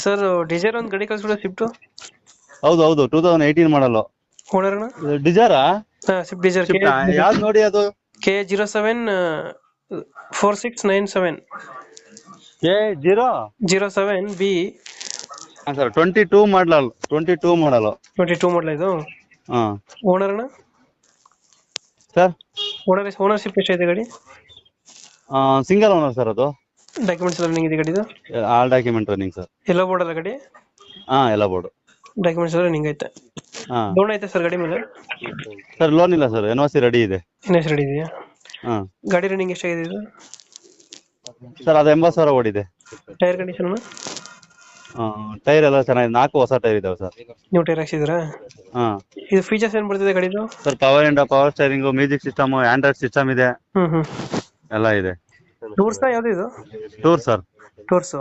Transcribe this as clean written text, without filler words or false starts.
Sir desire ಒಂದು ಗಾಡಿ ಕಳ್ಸ್ಬಿಡ Swift. ಹೌದು ಹೌದು 2018 ಮಾಡಲು. ಓನರ್ ಅಣ್ಣ? ಡಿಜಾರಾ? ಸ್ವಿಫ್ಟ್ ಡಿಸೈರ್ ಯಾವ್ದು ನೋಡಿ ಅದು? K074697 K0 07B. ಸರ್ 22 ಮಾಡಲು. 22 ಮಾಡಲ್ ಇದು. ಹಾ ಓನರ್ ಅಣ್ಣ? ಸರ್ ಓನರ್ಶಿಪ್ ಎಷ್ಟೈತೆ ಗಾಡಿ? ಸಿಂಗಲ್ ಓನರ್ ಸರ್ ಅದು. ಡಾಕ್ಯುಮೆಂಟ್ಸ್ ಎಲ್ಲ ರನ್ನಿಂಗ್ ಇದೆ ಗಾಡಿದು? All document running sir. ಎಲ್ಲ ಬೋರ್ಡ್ ಅಲ್ಲ ಗಾಡಿ? ಎಲ್ಲ ಬೋರ್ಡು. ಡಾಕ್ಯುಮೆಂಟ್ಸ್ ಎಲ್ಲ ರನ್ನಿಂಗ್ ಐತೆ. ಲೋನ್ ಐತೆ ಸರ್ ಗಾಡಿ ಮೇಲೆ? ಸರ್ ಲೋನ್ ಇಲ್ಲ ಸರ್, NOC ರೆಡಿ ಇದೆ. ಇನ್ನೆಷ್ಟು ರೆಡಿ ಇದೆಯಾ? ಗಾಡಿ ರನ್ನಿಂಗ್ ಎಷ್ಟಾಗಿದೆ ಇದು? ಸರ್ ಅದು 80,000 ಓಡಿದೆ. Tyre condition? ಟೈರ್ ಎಲ್ಲ ಚೆನ್ನಾಗಿದೆ, 4 ಹೊಸ ಟೈರ್ ಇದಾವೆ ಸರ್. ನೀವು ಟೈರ್ ಹಾಕ್ಸಿದ್ರಾ? ಇದು ಫೀಚರ್ಸ್ ಏನ್ ಬರ್ತದೆ ಗಾಡಿದು? Sir power steering, music system, Android system ಇದೆ, ಎಲ್ಲ ಇದೆ. ಟೂರ್ಸ್ ಯಾವ್ದು ಇದು? Tour sir. ಟೂರ್ಸ್.